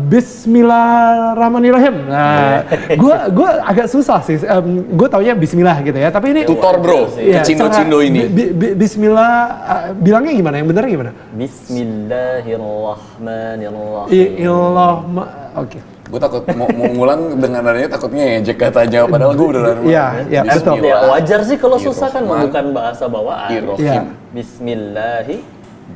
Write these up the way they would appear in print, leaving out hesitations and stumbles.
Bismillahirrahmanirrahim. Nah, gue agak susah sih. Gue taunya Bismillah gitu ya. Tapi ini tutor bro, ya, cindo-cindo ini. Bismillah, bilangnya gimana? Yang benar gimana? Bismillahirrahmanirrahim. Oke. Gue takut mau ngulang dengan adanya takutnya ngejek katanya, padahal gue beneran. Iya, betul. Ya, wajar sih kalau susah kan, bukan bahasa bawaan. Ya. Bismillahi.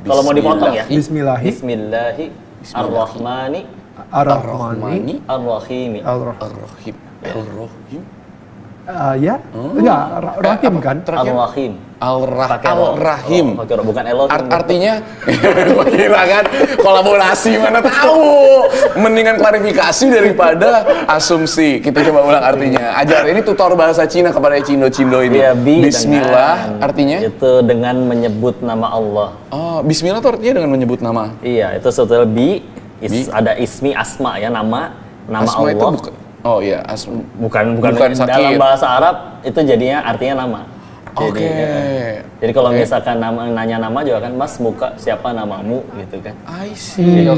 Kalau mau dipotong ya. Bismillahi. Ar-Rahmani. Ar-Rahimi. Ar-Rahim. Ya, enggak, Rahim kan? Ar-Rahim. Al-Rahim. Bukan Elohim. Artinya, kira kan kolaborasi mana tahu. Mendingan klarifikasi daripada asumsi. Kita coba ulang artinya. Ajar, ini tutor bahasa Cina kepada cindo-cindo ini. Ya, Bismillah artinya? Itu dengan menyebut nama Allah. Oh, Bismillah itu artinya dengan menyebut nama? Iya, itu sebetulnya ada ismi, asma ya, nama asma Allah. Itu oh iya, asma. Bukan sakit. dalam bahasa Arab itu jadinya artinya nama. Jadi kalau misalkan nanya nama juga kan, Mas muka siapa namamu gitu kan. I see.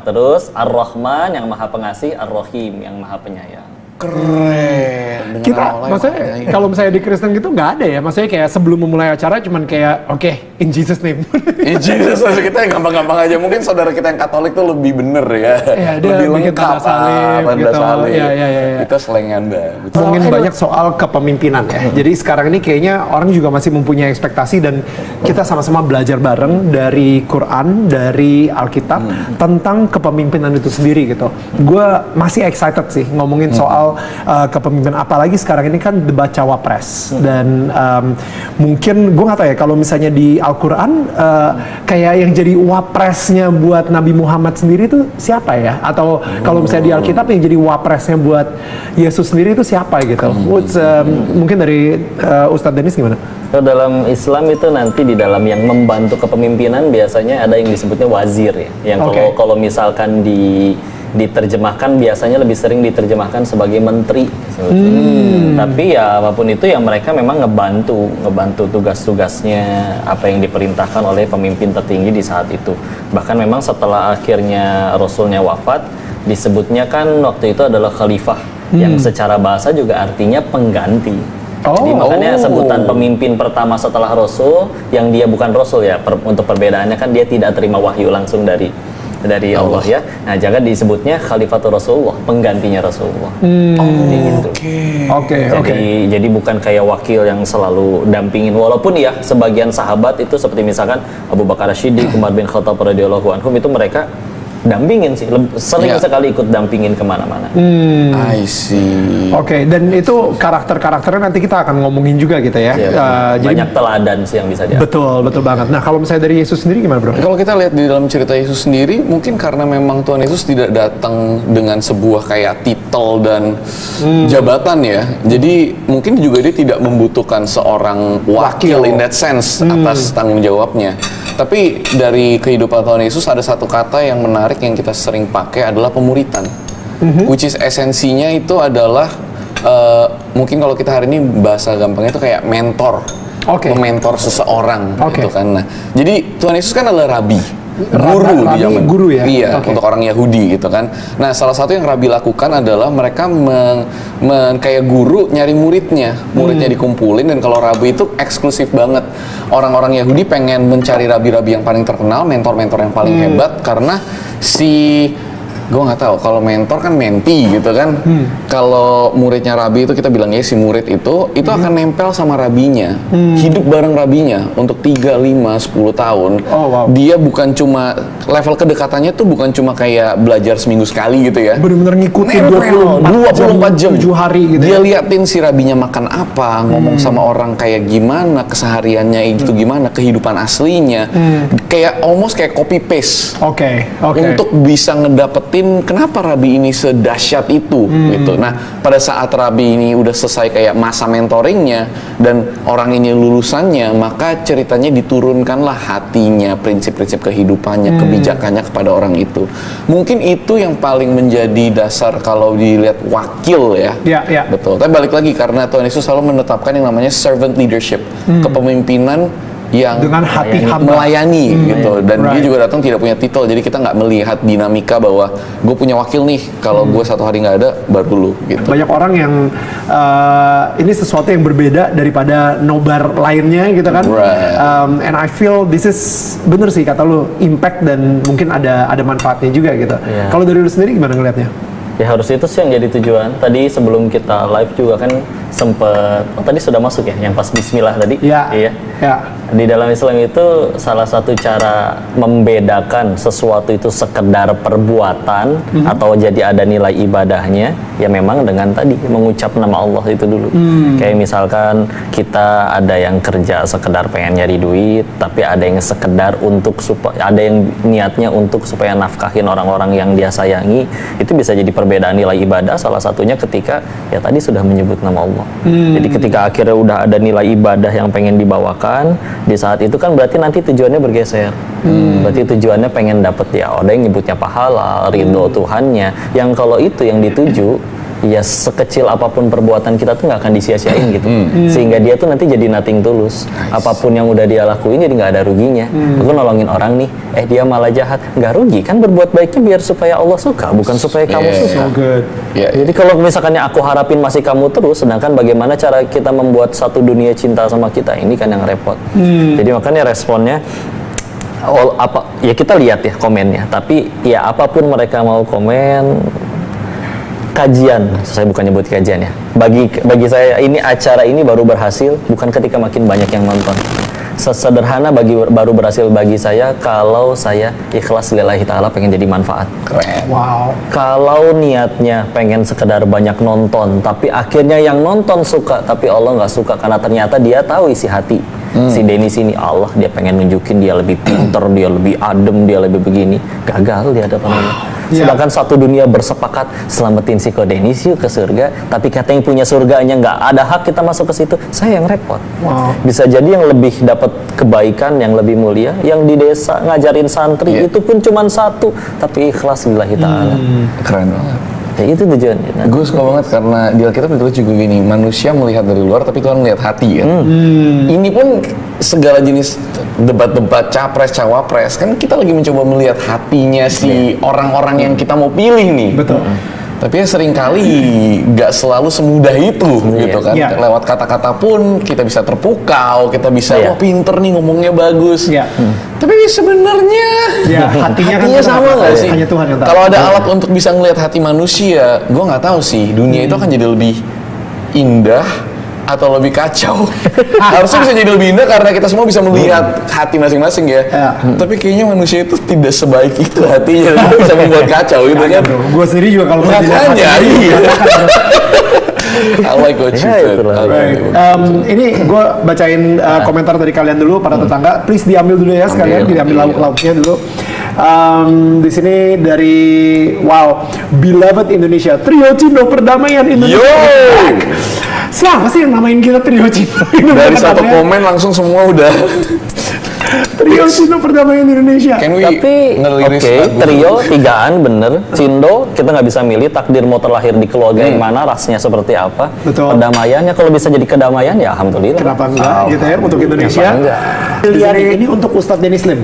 Terus Ar-Rahman yang Maha Pengasih, Ar-Rahim yang Maha Penyayang. Keren. Kita, maksudnya kalau misalnya di Kristen gitu nggak ada ya, maksudnya kayak sebelum memulai acara cuman kayak oke, in Jesus name. In Jesus, kita yang gampang-gampang aja. Mungkin saudara kita yang Katolik tuh lebih bener ya, lebih lengkap tanda salib. Ya. Kita selengan banget. Ngomongin banyak soal kepemimpinan ya. Jadi sekarang ini kayaknya orang juga masih mempunyai ekspektasi dan kita sama-sama belajar bareng dari Quran, dari Alkitab tentang kepemimpinan itu sendiri gitu. Gue masih excited sih ngomongin soal kepemimpinan, apalagi sekarang ini kan debat cawapres dan mungkin gue nggak tahu ya kalau misalnya di Al-Quran kayak yang jadi wapresnya buat Nabi Muhammad sendiri itu siapa ya, atau kalau misalnya di Alkitab yang jadi wapresnya buat Yesus sendiri itu siapa gitu. Mungkin dari Ustadz Dennis gimana? Dalam Islam itu nanti di dalam yang membantu kepemimpinan biasanya ada yang disebutnya wazir ya, yang kalau misalkan diterjemahkan biasanya lebih sering diterjemahkan sebagai menteri. Tapi ya apapun itu ya mereka memang ngebantu tugas-tugasnya apa yang diperintahkan oleh pemimpin tertinggi di saat itu. Bahkan memang setelah akhirnya Rasulnya wafat, disebutnya kan waktu itu adalah khalifah yang secara bahasa juga artinya pengganti. Jadi makanya sebutan pemimpin pertama setelah Rasul yang dia bukan Rasul ya, untuk perbedaannya kan dia tidak terima wahyu langsung dari Allah ya. Nah, jangan disebutnya Khalifatul Rasulullah, penggantinya Rasulullah. Gitu. Jadi bukan kayak wakil yang selalu dampingin. Walaupun ya sebagian sahabat itu seperti misalkan Abu Bakar As-Siddiq, Umar bin Khattab radhiyallahu anhum itu mereka dampingin sih, sering sekali ikut dampingin kemana-mana. I see. Dan itu karakternya nanti kita akan ngomongin juga gitu ya. Jadi banyak teladan sih yang bisa diambil. Betul banget. Nah kalau misalnya dari Yesus sendiri gimana bro? Kalau kita lihat di dalam cerita Yesus sendiri, mungkin karena memang Tuhan Yesus tidak datang dengan sebuah kayak titel dan jabatan ya. Jadi mungkin juga dia tidak membutuhkan seorang wakil in that sense atas tanggung jawabnya. Tapi dari kehidupan Tuhan Yesus ada satu kata yang menarik yang kita sering pakai adalah pemuritan, which is esensinya itu adalah mungkin kalau kita hari ini bahasa gampangnya itu kayak mentor, mementor seseorang gitu kan. Nah, jadi Tuhan Yesus kan adalah rabi, guru ya? Iya, untuk orang Yahudi gitu kan. Nah, salah satu yang rabi lakukan adalah mereka kayak guru nyari muridnya dikumpulin, dan kalau rabi itu eksklusif banget. Orang-orang Yahudi pengen mencari rabi-rabi yang paling terkenal, mentor-mentor yang paling hebat, karena gue nggak tahu, kalau mentor kan menti gitu kan. Kalau muridnya rabi itu kita bilangnya si murid itu akan nempel sama rabinya, hidup bareng rabinya untuk 3, 5, 10 tahun. Dia bukan cuma level kedekatannya tuh bukan cuma kayak belajar seminggu sekali gitu ya. Bener-bener ngikutin 24 jam 7 hari gitu. Dia liatin si rabinya makan apa, ngomong sama orang kayak gimana, kesehariannya itu gimana, kehidupan aslinya. Kayak almost kayak copy paste. Untuk bisa ngedapetin kenapa rabi ini sedahsyat itu gitu. Nah, pada saat rabi ini udah selesai kayak masa mentoringnya dan orang ini lulusannya, maka ceritanya diturunkanlah hatinya, prinsip-prinsip kehidupannya, kebijakannya kepada orang itu. Mungkin itu yang paling menjadi dasar kalau dilihat wakil ya. Betul. Tapi balik lagi, karena Tuhan Yesus selalu menetapkan yang namanya servant leadership, kepemimpinan yang dengan hati hamba. melayani gitu, dan dia Right. juga datang tidak punya titel, jadi kita nggak melihat dinamika bahwa gue punya wakil nih, kalau gue satu hari nggak ada baru lu gitu. Banyak orang yang ini sesuatu yang berbeda daripada nobar lainnya gitu kan. Right. And I feel this is bener sih kata lu, impact dan mungkin ada manfaatnya juga gitu. Iya. Kalau dari lu sendiri gimana ngelihatnya? Ya harus itu sih yang jadi tujuan. Tadi sebelum kita live juga kan sempet, tadi sudah masuk ya, yang pas Bismillah tadi. Iya. Iya. Ya. Di dalam Islam itu salah satu cara membedakan sesuatu itu sekedar perbuatan atau jadi ada nilai ibadahnya, ya memang dengan tadi mengucap nama Allah itu dulu. Kayak misalkan kita ada yang kerja sekedar pengen nyari duit, tapi ada yang sekedar untuk ada yang niatnya untuk supaya nafkahin orang-orang yang dia sayangi, itu bisa jadi perbedaan nilai ibadah. Salah satunya ketika ya tadi sudah menyebut nama Allah. Jadi ketika akhirnya udah ada nilai ibadah yang pengen dibawakan, di saat itu kan berarti nanti tujuannya bergeser. Berarti tujuannya pengen dapet ya, ada yang nyebutnya pahala, ridho Tuhannya. Yang kalau itu yang dituju, ya sekecil apapun perbuatan kita tuh nggak akan disia-siain gitu. Sehingga dia tuh nanti jadi nothing tulus. Apapun yang udah dia lakuin jadi nggak ada ruginya. Aku nolongin orang nih, dia malah jahat, nggak rugi kan, berbuat baiknya biar supaya Allah suka, bukan supaya kamu suka. So good. Jadi kalau misalkannya aku harapin masih kamu terus, sedangkan bagaimana cara kita membuat satu dunia cinta sama kita, ini kan yang repot. Jadi makanya responnya ya kita lihat ya komennya, tapi ya apapun mereka mau komen, kajian, saya bukan nyebut kajian ya. Bagi saya ini acara ini baru berhasil bukan ketika makin banyak yang nonton. Sederhana baru berhasil bagi saya kalau saya ikhlas lillahi ta'ala pengen jadi manfaat. Keren. Wow. Kalau niatnya pengen sekedar banyak nonton, tapi akhirnya yang nonton suka, tapi Allah nggak suka karena ternyata dia tahu isi hati. Si Dennis ini Allah, dia pengen nunjukin dia lebih pinter, dia lebih adem, dia lebih begini. Gagal di hadapan Allah. Sedangkan satu dunia bersepakat selamatin si Dennis yuk ke surga, tapi kata yang punya surganya nggak ada hak kita masuk ke situ, saya yang repot. Bisa jadi yang lebih dapat kebaikan, yang lebih mulia, yang di desa ngajarin santri itu pun cuma satu, tapi ikhlas lillahi ta'ala. Keren banget. Ya itu tujuannya. Gue suka banget karena di Alkitab ditulis juga gini, manusia melihat dari luar tapi Tuhan melihat hati kan. Ini pun segala jenis debat-debat capres cawapres kan kita lagi mencoba melihat hatinya si orang-orang yang kita mau pilih nih. Betul. Tapi ya seringkali nggak selalu semudah itu gitu kan. Lewat kata-kata pun kita bisa terpukau, kita bisa wah pinter nih ngomongnya bagus. Tapi sebenarnya hatinya kan sama nggak sih? Hanya Tuhan yang tahu. Kalau ada alat untuk bisa ngelihat hati manusia, gue nggak tahu sih dunia itu akan jadi lebih indah atau lebih kacau. Harusnya bisa jadi lebih indah karena kita semua bisa melihat hati masing-masing ya. Tapi kayaknya manusia itu tidak sebaik itu hatinya, bisa membuat kacau gitu kan. Gue sendiri juga kalau makanya iya. I like what you said. Ini gue bacain komentar dari kalian dulu para tetangga. Please diambil dulu ya sekalian, diambil lauk-lauknya dulu. Di sini dari Beloved Indonesia, Trio Cindo Perdamaian Indonesia. Siapa sih yang namain kita Trio Cindo? Dari satu komen langsung semua udah. Trio Cindo Perdamaian Indonesia. Tapi trio tigaan bener. Cindo kita nggak bisa milih takdir mau terlahir di keluarga yang mana, rasnya seperti apa. Perdamaiannya kalau bisa jadi kedamaian ya alhamdulillah. Kenapa enggak gitu ya untuk Indonesia. Pilihan ini untuk Ustadz Dennis Lim.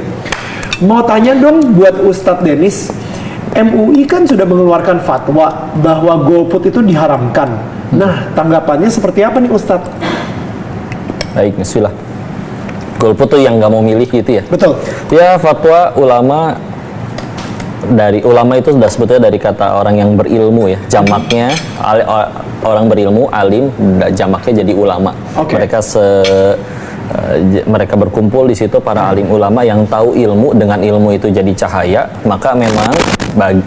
Mau tanya dong buat Ustadz Dennis, MUI kan sudah mengeluarkan fatwa bahwa golput itu diharamkan. Nah, tanggapannya seperti apa nih Ustadz? Baik, bismillah. Golput tuh yang nggak mau milih gitu ya? Betul. Ya, fatwa ulama, dari ulama itu sudah sebetulnya dari kata orang yang berilmu ya. Jamaknya orang berilmu, alim, jamaknya jadi ulama. Mereka berkumpul di situ para alim ulama yang tahu ilmu, dengan ilmu itu jadi cahaya. Maka memang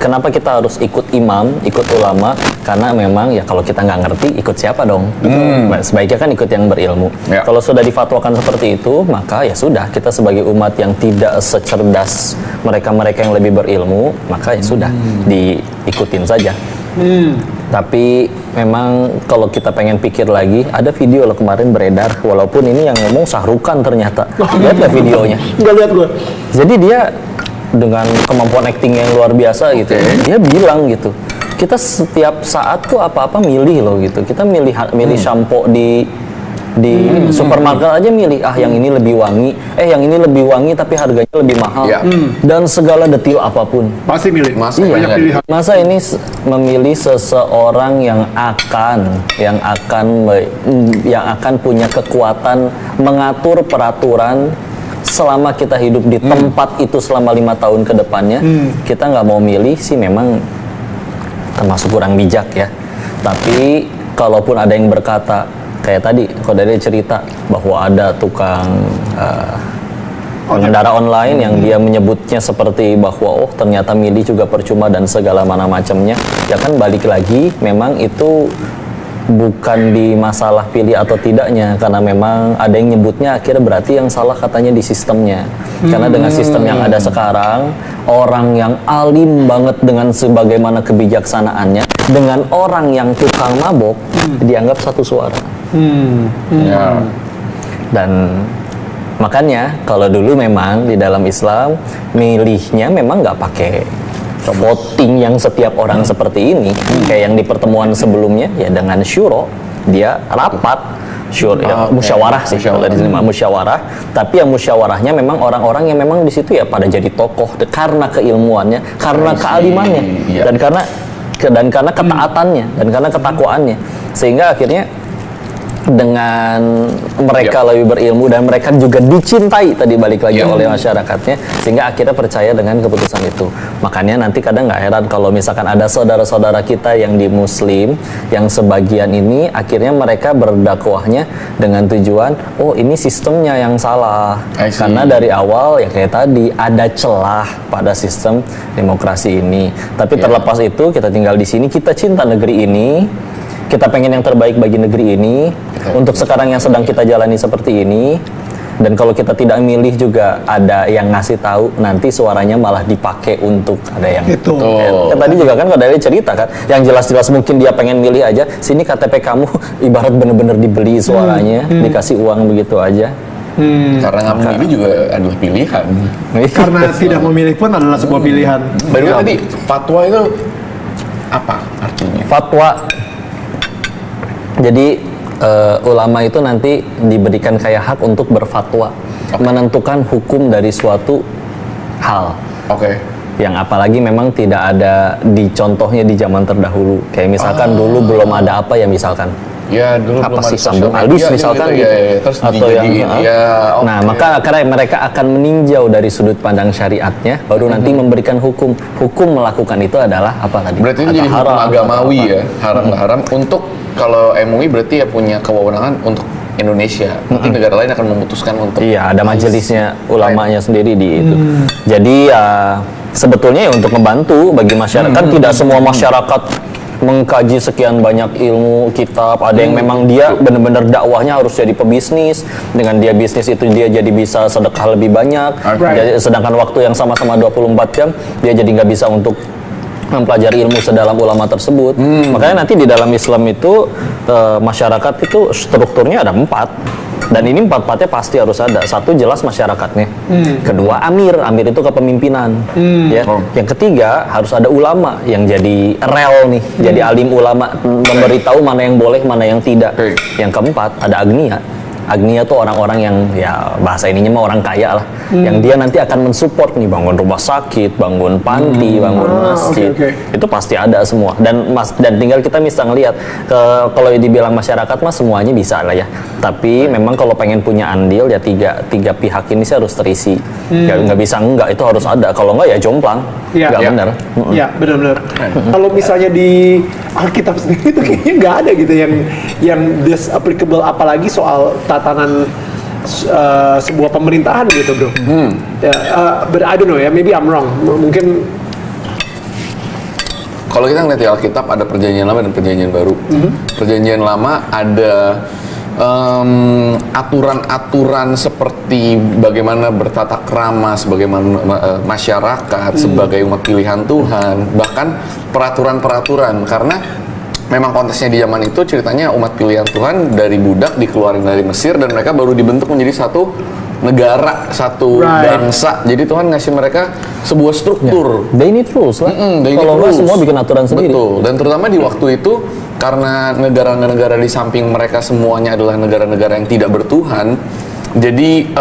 kenapa kita harus ikut imam, ikut ulama? Karena memang ya kalau kita nggak ngerti ikut siapa dong? Sebaiknya kan ikut yang berilmu. Kalau sudah difatwakan seperti itu, maka ya sudah, kita sebagai umat yang tidak secerdas mereka-mereka yang lebih berilmu, maka ya sudah diikutin saja. Tapi memang kalau kita pengen pikir lagi, ada video loh kemarin beredar, walaupun ini yang ngomong Sahrukan ternyata. Lihat nggak videonya? Nggak lihat gue. Jadi dia dengan kemampuan acting yang luar biasa gitu, dia bilang gitu, kita setiap saat tuh apa-apa milih loh gitu. Kita milih shampoo di Di supermarket aja milih, yang ini lebih wangi, yang ini lebih wangi tapi harganya lebih mahal. Dan segala detil apapun. Pasti milih. Banyak pilihan. Masa ini memilih seseorang yang akan punya kekuatan mengatur peraturan selama kita hidup di tempat itu selama 5 tahun ke depannya, kita nggak mau milih sih memang termasuk kurang bijak ya. Tapi kalaupun ada yang berkata kayak tadi, kalau dari cerita bahwa ada tukang pengendara online yang dia menyebutnya seperti bahwa ternyata milih juga percuma dan segala macamnya, ya kan balik lagi memang itu bukan di masalah pilih atau tidaknya, karena memang ada yang nyebutnya akhirnya berarti yang salah katanya di sistemnya. Karena dengan sistem yang ada sekarang, orang yang alim banget dengan sebagaimana kebijaksanaannya dengan orang yang tukang mabok dianggap satu suara. Dan makanya kalau dulu memang di dalam Islam milihnya memang nggak pakai voting yang setiap orang seperti ini, kayak yang di pertemuan sebelumnya ya dengan syuro, dia rapat musyawarah sih kalau di sini musyawarah, tapi yang musyawarahnya memang orang-orang yang memang di situ ya pada jadi tokoh karena keilmuannya, karena kealimannya, dan karena ketaatannya dan karena ketakwaannya, sehingga akhirnya dengan mereka lebih berilmu dan mereka juga dicintai tadi balik lagi oleh masyarakatnya, sehingga akhirnya percaya dengan keputusan itu. Makanya nanti kadang nggak heran kalau misalkan ada saudara-saudara kita yang di Muslim yang sebagian ini akhirnya mereka berdakwahnya dengan tujuan ini sistemnya yang salah, karena dari awal ya kayak tadi ada celah pada sistem demokrasi ini. Tapi terlepas itu kita tinggal di sini, kita cinta negeri ini, kita pengen yang terbaik bagi negeri ini. Untuk sekarang yang sedang kita jalani seperti ini, dan kalau kita tidak milih juga ada yang ngasih tahu, nanti suaranya malah dipakai untuk ada yang itu. Tadi juga kan kalau dari cerita kan, yang jelas-jelas mungkin dia pengen milih aja, sini KTP kamu ibarat bener-bener dibeli suaranya, dikasih uang begitu aja. Karena nggak memilih juga adalah pilihan. Karena tidak memilih pun adalah sebuah pilihan. Baru tadi fatwa itu apa artinya? Fatwa. Jadi ulama itu nanti diberikan kayak hak untuk berfatwa, menentukan hukum dari suatu hal. Yang apalagi memang tidak ada di contohnya di zaman terdahulu. Kayak misalkan dulu belum ada apa ya misalkan. Ya dulu apa belum sih ada sambung halus misalkan gitu. Terus atau yang nah maka karena mereka akan meninjau dari sudut pandang syariatnya, baru nanti memberikan hukum melakukan itu adalah apa tadi? Berarti itu jadi hukum agamawi ya, haram nggak haram. Untuk kalau MUI berarti ya punya kewenangan untuk Indonesia. Nanti negara lain akan memutuskan untuk ada majelisnya ulamanya sendiri di itu. Jadi ya sebetulnya ya untuk membantu bagi masyarakat. Kan tidak semua masyarakat mengkaji sekian banyak ilmu kitab. Ada yang memang dia benar-benar dakwahnya harus jadi pebisnis. Dengan dia bisnis itu dia jadi bisa sedekah lebih banyak. Sedangkan waktu yang sama-sama 24 jam dia jadi nggak bisa untuk mempelajari ilmu sedalam ulama tersebut. Makanya nanti di dalam Islam itu masyarakat itu strukturnya ada 4, dan ini 4-4-nya pasti harus ada. Satu jelas masyarakatnya, kedua amir itu kepemimpinan, yang ketiga harus ada ulama yang jadi rel nih, jadi alim ulama memberitahu mana yang boleh mana yang tidak. Yang keempat ada agniya. Agniya tuh orang-orang yang ya bahasa ininya mah orang kaya lah, yang dia nanti akan mensupport nih bangun rumah sakit, bangun panti, bangun masjid. Itu pasti ada semua. Dan tinggal kita bisa ngelihat kalau dibilang masyarakat mah semuanya bisa lah ya. Tapi memang kalau pengen punya andil ya tiga pihak ini sih harus terisi. Nggak bisa enggak, itu harus ada. Kalau enggak ya jomplang. Nggak benar. Ya benar-benar. Kalau misalnya di Alkitab sendiri itu kayaknya nggak ada gitu yang this applicable, apalagi soal tatanan sebuah pemerintahan gitu bro. But I don't know ya, maybe I'm wrong. Mungkin kalau kita ngeliat di Alkitab ada perjanjian lama dan perjanjian baru. Perjanjian lama ada aturan-aturan seperti bagaimana bertata krama sebagai masyarakat, sebagai umat pilihan Tuhan, bahkan peraturan-peraturan, karena memang konteksnya di zaman itu ceritanya umat pilihan Tuhan dari budak dikeluarin dari Mesir dan mereka baru dibentuk menjadi satu negara, satu bangsa. Jadi Tuhan ngasih mereka sebuah struktur. They need rules lah. Kalau nggak semua bikin aturan sendiri. Betul. Dan terutama di waktu itu karena negara-negara di samping mereka semuanya adalah negara-negara yang tidak bertuhan. Jadi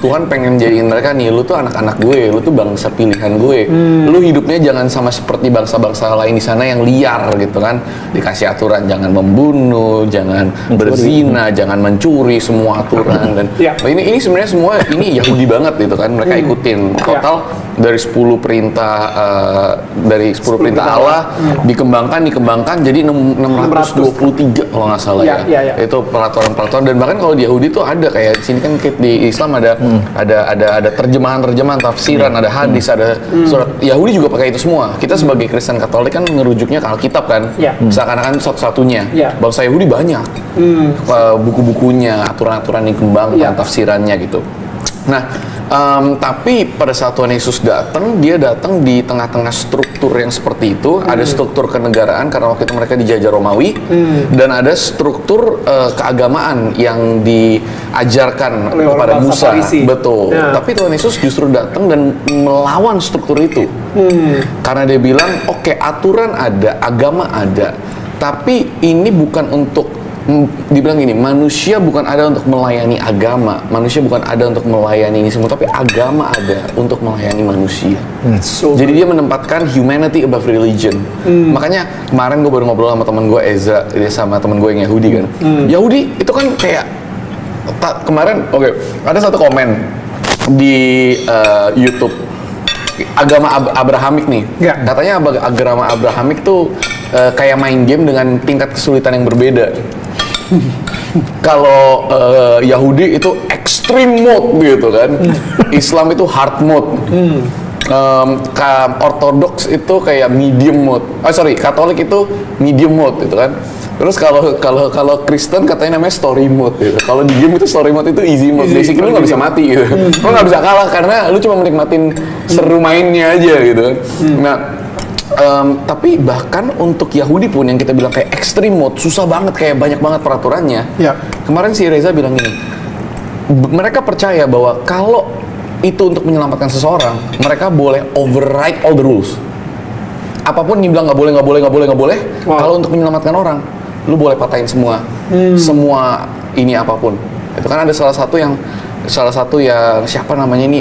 Tuhan pengen jadiin mereka nih, lu tuh anak-anak gue, lu tuh bangsa pilihan gue. Lu hidupnya jangan sama seperti bangsa-bangsa lain di sana yang liar gitu kan. Dikasih aturan jangan membunuh, jangan berzina, jangan mencuri, semua aturan. Dan ini sebenarnya semua ini Yahudi banget gitu kan. Mereka ikutin total dari 10 perintah perintah Allah dikembangkan jadi 623 kalau nggak salah ya. Itu peraturan-peraturan, dan bahkan kalau di Yahudi tuh ada kayak di sini kan di Islam ada terjemahan tafsiran, ada hadis, ada surat. Yahudi juga pakai itu semua. Kita sebagai Kristen Katolik kan ngerujuknya ke Alkitab kan, seakan-akan satu-satunya. Bangsa Yahudi banyak buku-bukunya, aturan-aturan yang dikembangkan, tafsirannya gitu. Nah, tapi pada saat Tuhan Yesus datang, dia datang di tengah-tengah struktur yang seperti itu. Ada struktur kenegaraan karena waktu itu mereka dijajah Romawi, dan ada struktur keagamaan yang diajarkan kepada Musa. Betul. Tapi Tuhan Yesus justru datang dan melawan struktur itu. Karena dia bilang, oke, aturan ada, agama ada, tapi ini bukan untuk dibilang gini, manusia bukan ada untuk melayani agama, manusia bukan ada untuk melayani ini semua, tapi agama ada untuk melayani manusia. Jadi dia menempatkan humanity above religion. Makanya kemarin gue baru ngobrol sama teman gue Eza, dia sama teman gue yang Yahudi kan. Yahudi itu kan kayak kemarin ada satu komen di YouTube, agama Abrahamik nih. Katanya agama Abrahamik tuh kayak main game dengan tingkat kesulitan yang berbeda. Kalau Yahudi itu extreme mode gitu kan, Islam itu hard mode, Ortodoks itu kayak medium mode, Katolik itu medium mode gitu kan. Terus kalau Kristen katanya namanya story mode gitu. Kalau di game itu story mode itu easy mode. Basically lu nggak bisa mati gitu. Lu nggak bisa kalah karena lu cuma menikmatin seru mainnya aja gitu kan. Nah, tapi bahkan untuk Yahudi pun yang kita bilang kayak extreme mode, susah banget, kayak banyak banget peraturannya. Kemarin si Reza bilang gini, mereka percaya bahwa kalau itu untuk menyelamatkan seseorang, mereka boleh override all the rules. Apapun dibilang nggak boleh. Kalau untuk menyelamatkan orang, lu boleh patahin semua ini apapun. Itu kan ada salah satu yang siapa namanya ini,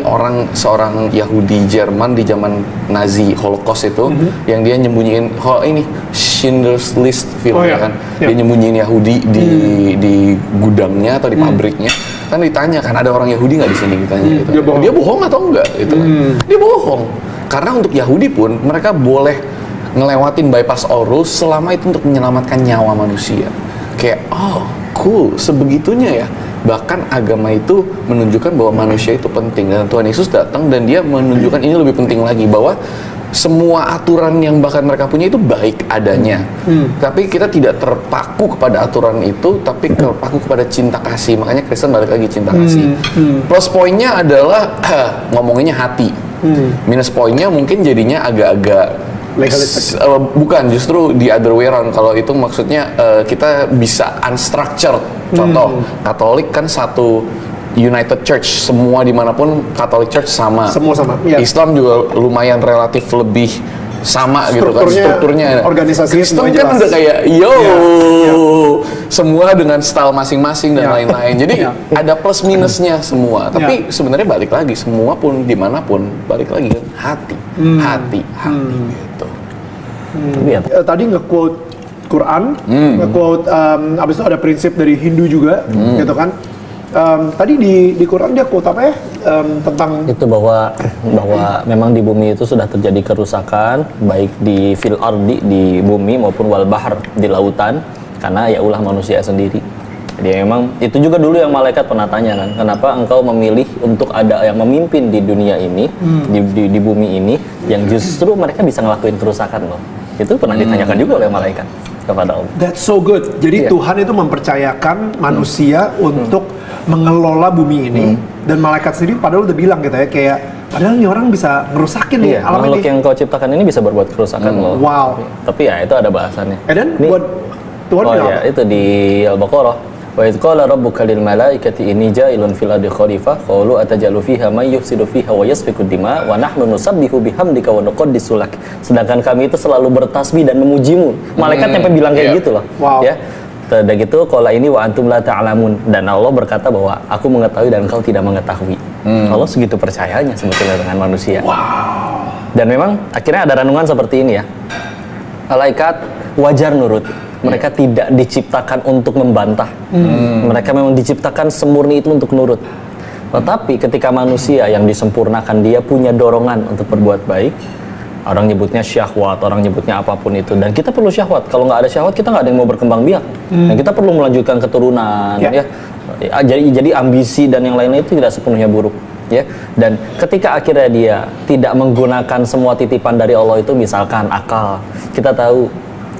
seorang Yahudi Jerman di zaman Nazi Holocaust itu, yang dia nyembunyiin ini Schindler's List filmnya kan. Dia nyembunyiin Yahudi di gudangnya atau di pabriknya. Kan ditanya kan, ada orang Yahudi nggak di sini, ditanya gitu. Dia bohong atau enggak gitu kan. Dia bohong. Karena untuk Yahudi pun mereka boleh ngelewatin bypass all rules selama itu untuk menyelamatkan nyawa manusia. Kayak cool, sebegitunya ya. Bahkan agama itu menunjukkan bahwa manusia itu penting, dan Tuhan Yesus datang dan dia menunjukkan ini lebih penting lagi, bahwa semua aturan yang bahkan mereka punya itu baik adanya. Tapi kita tidak terpaku kepada aturan itu, tapi terpaku kepada cinta kasih. Makanya Kristen balik lagi cinta kasih. Plus poinnya adalah ngomonginnya hati. Minus poinnya mungkin jadinya agak-agak bukan, justru the other way around. Kalau itu maksudnya kita bisa unstructured. Contoh, Katolik kan satu United Church, semua dimanapun Catholic Church sama. Semua sama. Islam juga lumayan relatif lebih sama gitu kan strukturnya. Organisasi Kristen kan udah kayak semua dengan style masing-masing dan lain-lain. Jadi ada plus minusnya semua. Tapi sebenarnya balik lagi, semua pun dimanapun balik lagi kan hati gitu. Tadi nge-quote Quran, nge-quote abis itu ada prinsip dari Hindu juga, gitu kan. Tadi di Quran dia quote apa ya, tentang itu bahwa memang di bumi itu sudah terjadi kerusakan, baik di fil ardi, di bumi, maupun wal bahr, di lautan, karena ya ulah manusia sendiri. Jadi memang itu juga dulu yang malaikat pernah tanya kan, kenapa engkau memilih untuk ada yang memimpin di dunia ini, di bumi ini, yang justru mereka bisa ngelakuin kerusakan loh. Itu pernah ditanyakan juga oleh malaikat kepada Allah. That's so good. Jadi Tuhan itu mempercayakan manusia untuk mengelola bumi ini, dan malaikat sendiri padahal udah bilang gitu ya, kayak padahal nih orang bisa ngerusakin nih alam ini. Makhluk yang kau ciptakan ini bisa berbuat kerusakan loh. Wow. Tapi ya itu ada bahasannya. Dan buat Tuhan itu di Al-Baqarah Wa idz qala rabbuka lil malaikati inni ja'ilun fil ardi khalifah qalu atajalu fiha may yufsidu fiha wa yasfiku dima wa nahnu nusabbihu bihamdika wa nuqaddisu lak. Sedangkan kami itu selalu bertasbih dan memujimu. Malaikat sampai bilang kayak gitu loh. Wow. Ya. Dan gitu qala ini wa antum la ta'lamun, dan Allah berkata bahwa aku mengetahui dan engkau tidak mengetahui. Allah segitu percayanya sebetulnya dengan manusia. Wow. Dan memang akhirnya ada renungan seperti ini ya. Malaikat wajar nurut. Mereka tidak diciptakan untuk membantah. Mereka memang diciptakan semurni itu untuk nurut. Tetapi ketika manusia yang disempurnakan, dia punya dorongan untuk berbuat baik. Orang nyebutnya syahwat, orang nyebutnya apapun itu. Dan kita perlu syahwat. Kalau nggak ada syahwat, kita nggak ada yang mau berkembang biak. Dan kita perlu melanjutkan keturunan. Ya. Jadi ambisi dan yang lainnya itu tidak sepenuhnya buruk. Ya. Dan ketika akhirnya dia tidak menggunakan semua titipan dari Allah itu, misalkan akal. Kita tahu,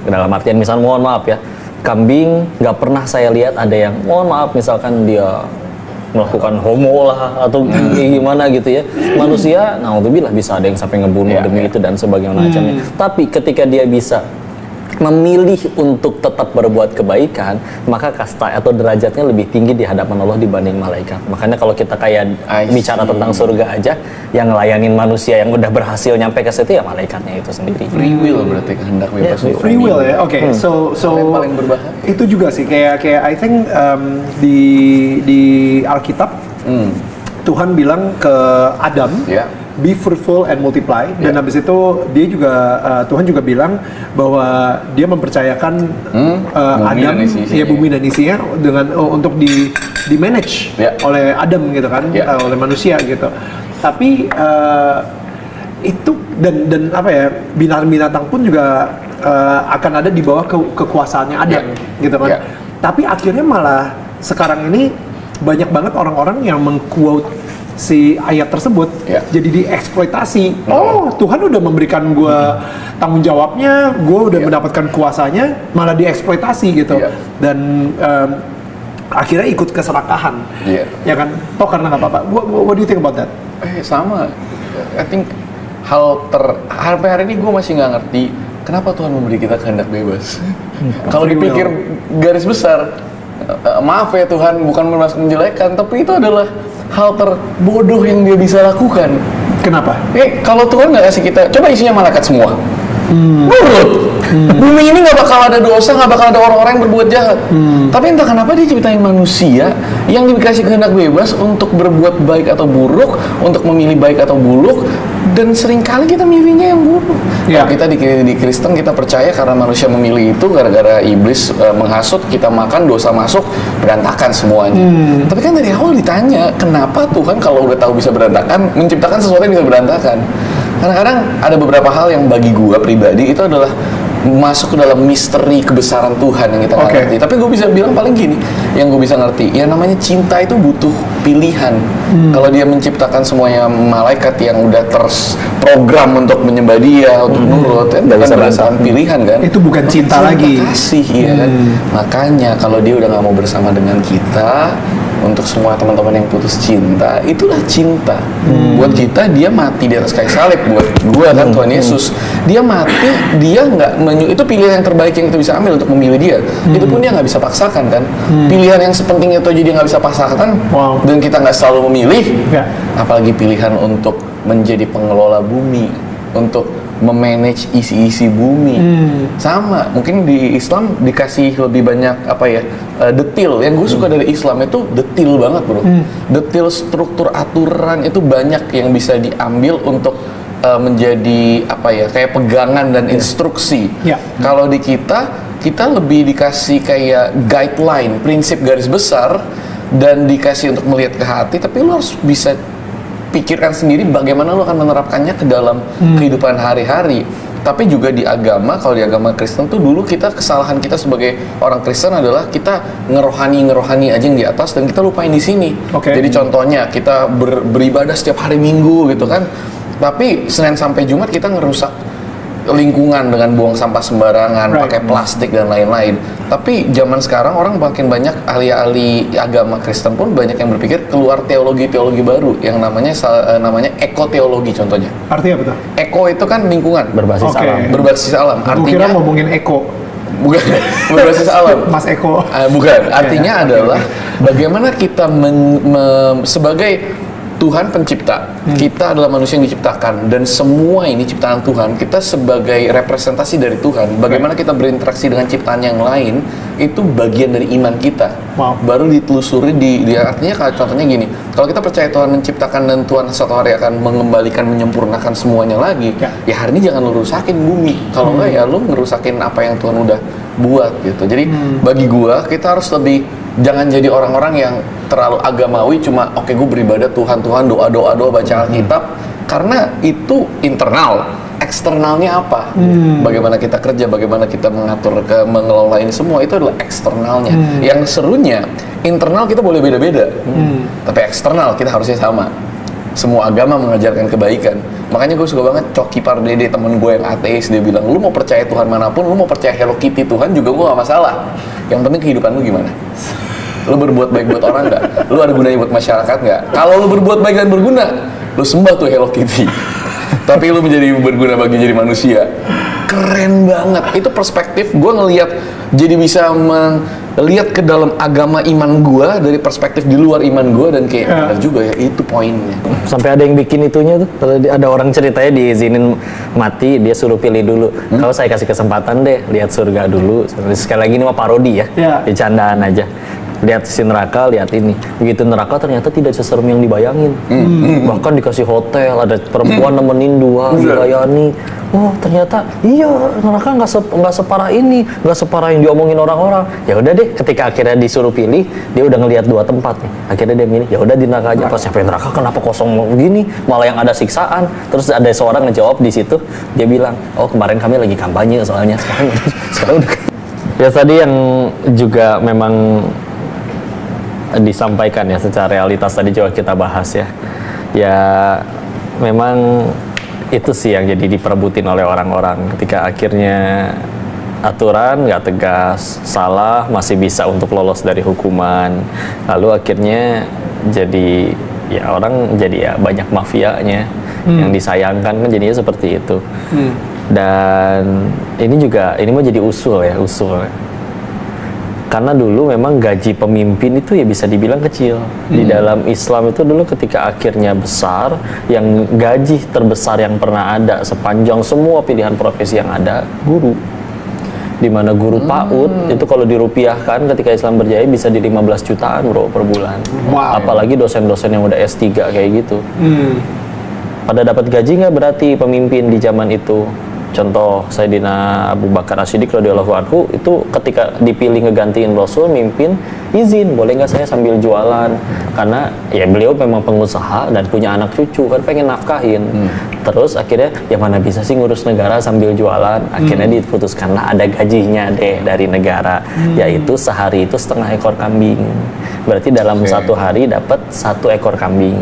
dalam artian misal mohon maaf ya, kambing nggak pernah saya lihat ada yang mohon maaf misalkan dia melakukan homo lah atau gimana gitu ya. Manusia, naudzubillah, bisa ada yang sampai ngebunuh demi itu dan sebagainya macamnya. Tapi ketika dia bisa memilih untuk tetap berbuat kebaikan, maka kasta atau derajatnya lebih tinggi di hadapan Allah dibanding malaikat. Makanya kalau kita kayak bicara tentang surga aja, yang ngelayanin manusia yang udah berhasil nyampe ke situ ya malaikatnya itu sendiri. Free will berarti kehendak bebas. Free will ya. Oke. So yang paling berbahaya. Itu juga sih kayak I think di Alkitab Tuhan bilang ke Adam, be fruitful and multiply, dan habis itu dia juga Tuhan juga bilang bahwa dia mempercayakan Adam, bumi dan isinya dengan untuk di manage oleh Adam gitu kan, oleh manusia gitu. Tapi itu dan apa ya, binatang-binatang pun juga akan ada di bawah kekuasaannya Adam gitu kan. Tapi akhirnya malah sekarang ini banyak banget orang-orang yang meng-quote si ayat tersebut, jadi dieksploitasi. Oh, Tuhan udah memberikan gue tanggung jawabnya, gue udah mendapatkan kuasanya, malah dieksploitasi gitu. Dan akhirnya ikut keserakahan, ya kan? Toh karena nggak apa-apa. What do you think about that? Sama. I think sampai hari ini gue masih nggak ngerti kenapa Tuhan memberi kita kehendak bebas. Kalau dipikir garis besar, maaf ya Tuhan, bukan bermaksud menjelekan, tapi itu adalah hal terbodoh yang dia bisa lakukan. Kenapa? Kalau Tuhan nggak kasih kita, coba isinya malaikat semua. Nurut. Bumi ini nggak bakal ada dosa, nggak bakal ada orang-orang yang berbuat jahat. Tapi entah kenapa dia ciptain manusia yang dikasih kehendak bebas untuk berbuat baik atau buruk, untuk memilih baik atau buruk, dan seringkali kita milihnya yang buruk. Kalau kita di Kristen, kita percaya karena manusia memilih itu gara-gara iblis menghasut, kita makan, dosa masuk, berantakan semuanya. Tapi kan dari awal ditanya, kenapa Tuhan kalau udah tahu bisa berantakan, menciptakan sesuatu yang bisa berantakan? Kadang-kadang ada beberapa hal yang bagi gua pribadi itu adalah masuk ke dalam misteri kebesaran Tuhan yang kita nggak ngerti. Tapi gue bisa bilang paling gini, yang gue bisa ngerti, ya namanya cinta itu butuh pilihan. Kalau dia menciptakan semuanya malaikat yang udah terprogram untuk menyembah dia, untuk nurut, kan bukan berdasarkan pilihan kan? Itu bukan cinta lagi. Kasih, ya kan? Makanya kalau dia udah nggak mau bersama dengan kita, untuk semua teman-teman yang putus cinta, itulah cinta. Buat kita, dia mati di atas kayu salib. Buat gua kan Tuhan Yesus, dia mati, dia nggak itu pilihan yang terbaik yang kita bisa ambil untuk memilih dia. Itu pun dia nggak bisa paksakan kan. Pilihan yang sepenting itu aja dia nggak bisa paksakan, dan kita nggak selalu memilih. Apalagi pilihan untuk menjadi pengelola bumi, untuk memanage isi-isi bumi. Sama, mungkin di Islam dikasih lebih banyak detail. Yang gue suka dari Islam itu detail banget bro. Detail struktur aturan itu banyak yang bisa diambil untuk menjadi kayak pegangan dan instruksi. Kalau di kita lebih dikasih kayak guideline, prinsip garis besar, dan dikasih untuk melihat ke hati, tapi lo harus bisa pikirkan sendiri bagaimana lo akan menerapkannya ke dalam kehidupan hari-hari. Tapi juga di agama, kalau di agama Kristen tuh dulu kesalahan kita sebagai orang Kristen adalah kita ngerohani aja yang di atas dan kita lupain di sini. Jadi contohnya kita beribadah setiap hari Minggu gitu kan, tapi Senin sampai Jumat kita ngerusak lingkungan dengan buang sampah sembarangan, pakai plastik dan lain-lain. Tapi zaman sekarang orang makin banyak, ahli-ahli agama Kristen pun banyak yang berpikir keluar teologi-teologi baru yang namanya ekoteologi contohnya. Artinya apa tuh? Eko itu kan lingkungan, berbasis alam. Berbasis alam. Artinya ngomongin eko. Bukan berbasis alam. Mas Eko. Bukan. Artinya adalah bagaimana kita sebagai Tuhan pencipta, kita adalah manusia yang diciptakan dan semua ini ciptaan Tuhan, kita sebagai representasi dari Tuhan, bagaimana kita berinteraksi dengan ciptaan yang lain, itu bagian dari iman kita. Baru ditelusuri artinya kalau contohnya gini, kalau kita percaya Tuhan menciptakan dan Tuhan suatu hari akan mengembalikan, menyempurnakan semuanya lagi, ya hari ini jangan lu rusakin bumi, kalau enggak ya lu ngerusakin apa yang Tuhan udah buat gitu. Jadi bagi gua, kita harus lebih jangan jadi orang-orang yang terlalu agamawi, cuma oke gue beribadah Tuhan doa baca Alkitab, karena itu internal. Eksternalnya apa? Bagaimana kita kerja, bagaimana kita mengatur, mengelola ini semua, itu adalah eksternalnya. Yang serunya internal kita boleh beda-beda, tapi eksternal kita harusnya sama. Semua agama mengajarkan kebaikan. Makanya gue suka banget Coki Pardede, temen gue yang ateis, dia bilang, lu mau percaya Tuhan manapun, lu mau percaya Hello Kitty Tuhan juga gue gak masalah. Yang penting kehidupan lu gimana? Lu berbuat baik buat orang nggak? Lu ada gunanya buat masyarakat nggak? Kalau lu berbuat baik dan berguna, lu sembah tuh Hello Kitty. Tapi lu menjadi berguna bagi jadi manusia. Keren banget. Itu perspektif gue ngelihat, jadi bisa melihat ke dalam agama iman gue dari perspektif di luar iman gue, dan kayak benar juga ya, itu poinnya. Sampai ada yang bikin itunya tuh, ada orang ceritanya diizinin mati, dia suruh pilih dulu. Kalau saya kasih kesempatan deh, lihat surga dulu. Sekali lagi ini mah parodi ya, bercandaan aja. Lihat si neraka, lihat ini. Begitu neraka ternyata tidak seserem yang dibayangin. Bahkan dikasih hotel, ada perempuan nemenin dua, dilayani. Oh ternyata iya, neraka nggak separah ini, nggak separah yang diomongin orang-orang. Ya udah deh, ketika akhirnya disuruh pilih, dia udah ngelihat dua tempat nih. Akhirnya dia milih, ya udah di neraka aja. Pas sampai neraka kenapa kosong begini? Malah yang ada siksaan. Terus ada seorang ngejawab di situ, dia bilang, oh kemarin kami lagi kampanye soalnya, sekarang udah. Ya tadi yang juga memang disampaikan ya secara realitas tadi juga kita bahas ya. Ya memang itu sih yang jadi diperebutin oleh orang-orang ketika akhirnya aturan nggak tegas, salah masih bisa untuk lolos dari hukuman. Lalu akhirnya jadi ya orang jadi ya banyak mafianya. Yang disayangkan kan jadinya seperti itu. Dan ini mah jadi usul. Karena dulu memang gaji pemimpin itu ya bisa dibilang kecil. Di dalam Islam itu dulu ketika akhirnya besar, yang gaji terbesar yang pernah ada sepanjang semua pilihan profesi yang ada, guru. Di mana guru PAUD itu kalau dirupiahkan ketika Islam berjaya bisa di 15 jutaan bro per bulan. Apalagi dosen-dosen yang udah S3 kayak gitu. Pada dapat gaji nggak berarti pemimpin di zaman itu? Contoh Sayyidina Abu Bakar As-Siddiq radhiyallahu anhu itu ketika dipilih ngegantiin Rasul mimpin, izin boleh nggak saya sambil jualan, karena ya beliau memang pengusaha dan punya anak cucu kan pengen nafkahin. Terus akhirnya ya mana bisa sih ngurus negara sambil jualan, akhirnya diputuskanlah ada gajinya deh dari negara, yaitu sehari itu setengah ekor kambing. Berarti dalam satu hari dapat 1 ekor kambing.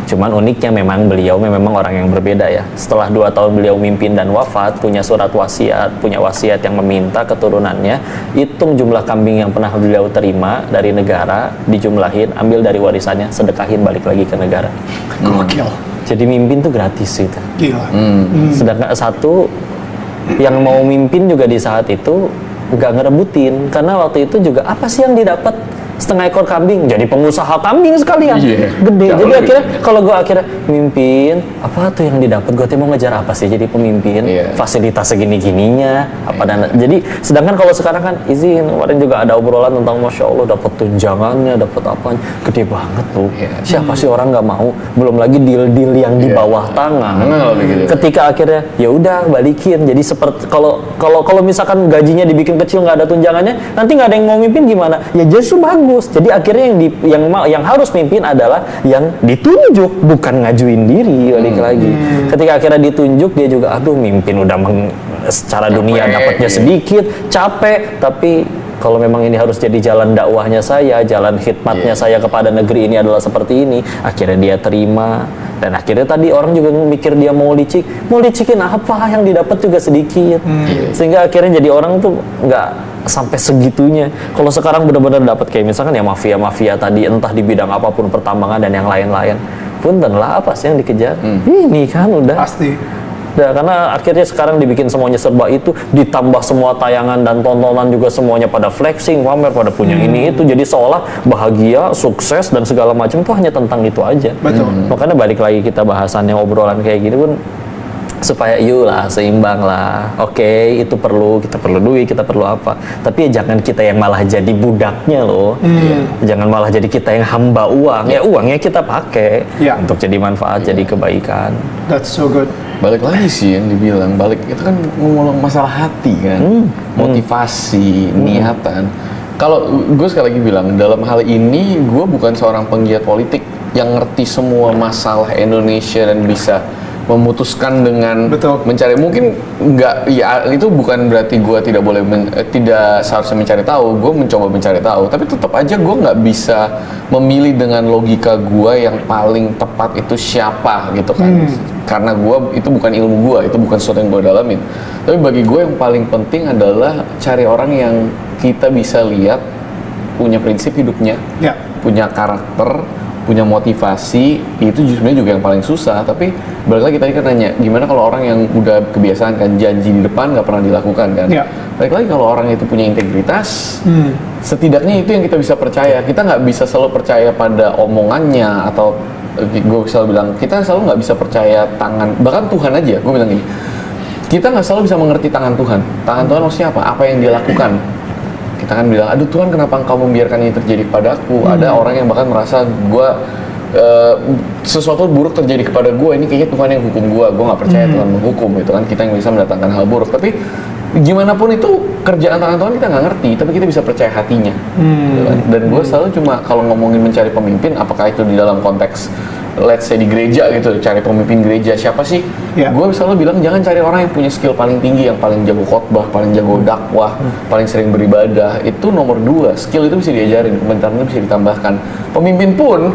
Cuman uniknya memang beliau memang orang yang berbeda ya. Setelah 2 tahun beliau mimpin dan wafat, punya surat wasiat, punya wasiat yang meminta keturunannya hitung jumlah kambing yang pernah beliau terima dari negara, dijumlahin, ambil dari warisannya, sedekahin balik lagi ke negara. Gokil. Jadi mimpin tuh gratis gitu. Gila. Sedangkan satu yang mau mimpin juga di saat itu nggak ngerebutin, karena waktu itu juga apa sih yang didapat? Setengah ekor kambing, jadi pengusaha kambing sekalian, gede. Jadi akhirnya kalau gue akhirnya mimpin, apa tuh yang didapat? Gue mau ngejar apa sih jadi pemimpin? Fasilitas segini-gininya, apa dan jadi. Sedangkan kalau sekarang kan izin, kemarin juga ada obrolan tentang masya Allah dapat tunjangannya, dapat apa, gede banget tuh. Siapa sih orang nggak mau? Belum lagi deal-deal yang di bawah tangan. Ketika akhirnya ya udah balikin. Jadi seperti kalau misalkan gajinya dibikin kecil nggak ada tunjangannya, nanti nggak ada yang mau mimpin gimana? Ya justru bagus. Jadi akhirnya yang harus mimpin adalah yang ditunjuk, bukan ngajuin diri balik lagi. Ketika akhirnya ditunjuk, dia juga aduh mimpin udah secara dunia dapatnya sedikit, capek, tapi kalau memang ini harus jadi jalan dakwahnya saya, jalan khidmatnya saya kepada negeri ini adalah seperti ini, akhirnya dia terima. Dan akhirnya tadi orang juga mikir dia mau licikin apa yang didapat juga sedikit, sehingga akhirnya jadi orang tuh nggak sampai segitunya. Kalau sekarang benar-benar dapat kayak misalkan ya mafia tadi, entah di bidang apapun, pertambangan dan yang lain-lain, punten lah apa sih yang dikejar? Ini kan udah pasti Ya, karena akhirnya sekarang dibikin semuanya serba itu, ditambah semua tayangan dan tontonan juga semuanya pada flexing, pamer, pada punya ini itu, jadi seolah bahagia, sukses dan segala macam itu hanya tentang itu aja. Betul. Makanya balik lagi kita bahasannya obrolan kayak gini pun supaya yuk lah seimbang lah. Oke, itu perlu, kita perlu duit, kita perlu apa. Tapi ya jangan kita yang malah jadi budaknya loh. Jangan malah jadi kita yang hamba uang. Ya uangnya kita pakai untuk jadi manfaat, jadi kebaikan. That's so good. Balik lagi sih yang dibilang, balik itu kan ngomong masalah hati kan, motivasi, niatan. Kalau gue sekali lagi bilang, dalam hal ini gue bukan seorang penggiat politik yang ngerti semua masalah Indonesia dan bisa memutuskan dengan mencari, mungkin nggak, ya itu bukan berarti gue tidak boleh tidak seharusnya mencari tahu. Gue mencoba mencari tahu, tapi tetap aja gue nggak bisa memilih dengan logika gue yang paling tepat itu siapa gitu kan. Karena gue itu bukan ilmu gue, itu bukan sesuatu yang gue dalamin. Tapi bagi gue yang paling penting adalah cari orang yang kita bisa lihat punya prinsip hidupnya, punya karakter, punya motivasi. Itu sebenarnya juga yang paling susah. Tapi balik lagi tadi kan nanya, gimana kalau orang yang udah kebiasaan kan janji di depan nggak pernah dilakukan kan? Balik lagi kalau orang itu punya integritas, setidaknya itu yang kita bisa percaya. Kita nggak bisa selalu percaya pada omongannya, atau gue selalu bilang kita selalu nggak bisa percaya tangan, bahkan Tuhan aja. Gue bilang gini, kita nggak selalu bisa mengerti tangan Tuhan. Tangan Tuhan maksudnya apa? Apa yang dia lakukan. Kita kan bilang, aduh Tuhan kenapa engkau membiarkan ini terjadi kepadaku. Ada orang yang bahkan merasa gue sesuatu buruk terjadi kepada gue, ini kayaknya Tuhan yang hukum gue nggak percaya Tuhan menghukum, itu kan kita yang bisa mendatangkan hal buruk. Tapi gimana pun itu kerjaan tangan Tuhan kita nggak ngerti, tapi kita bisa percaya hatinya. Gitu kan? Dan gue selalu cuma kalau ngomongin mencari pemimpin, apakah itu di dalam konteks let's say di gereja gitu, cari pemimpin gereja siapa sih? Gue selalu bilang jangan cari orang yang punya skill paling tinggi, yang paling jago khotbah, paling jago dakwah, paling sering beribadah. Itu nomor 2. Skill itu bisa diajarin, kepintaran itu bisa ditambahkan. Pemimpin pun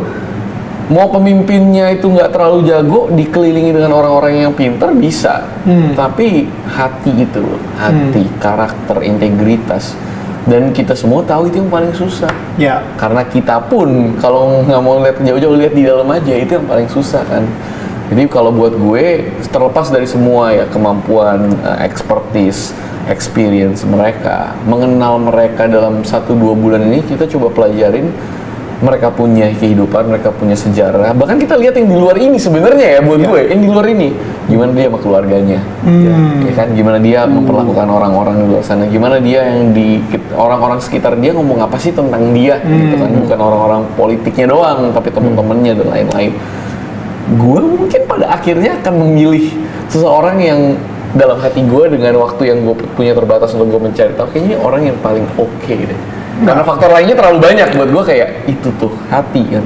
mau pemimpinnya itu nggak terlalu jago, dikelilingi dengan orang-orang yang pintar bisa. Tapi hati itu, hati, karakter, integritas. Dan kita semua tahu itu yang paling susah. Karena kita pun kalau nggak mau lihat jauh-jauh, lihat di dalam aja, itu yang paling susah kan. Jadi kalau buat gue, terlepas dari semua ya kemampuan, expertise, experience mereka, mengenal mereka dalam 1-2 bulan ini, kita coba pelajarin mereka punya kehidupan, mereka punya sejarah. Bahkan kita lihat yang di luar ini sebenarnya ya buat gue, yang di luar ini, gimana dia sama keluarganya, ya kan, gimana dia memperlakukan orang-orang di luar sana, gimana dia yang di orang-orang sekitar dia ngomong apa sih tentang dia, gitu kan, bukan orang-orang politiknya doang, tapi teman-temannya dan lain-lain. Gue mungkin pada akhirnya akan memilih seseorang yang dalam hati gue dengan waktu yang gue punya terbatas untuk gue mencari tahu, kayaknya orang yang paling oke deh. Karena faktor lainnya terlalu banyak buat gue, kayak itu tuh hati kan.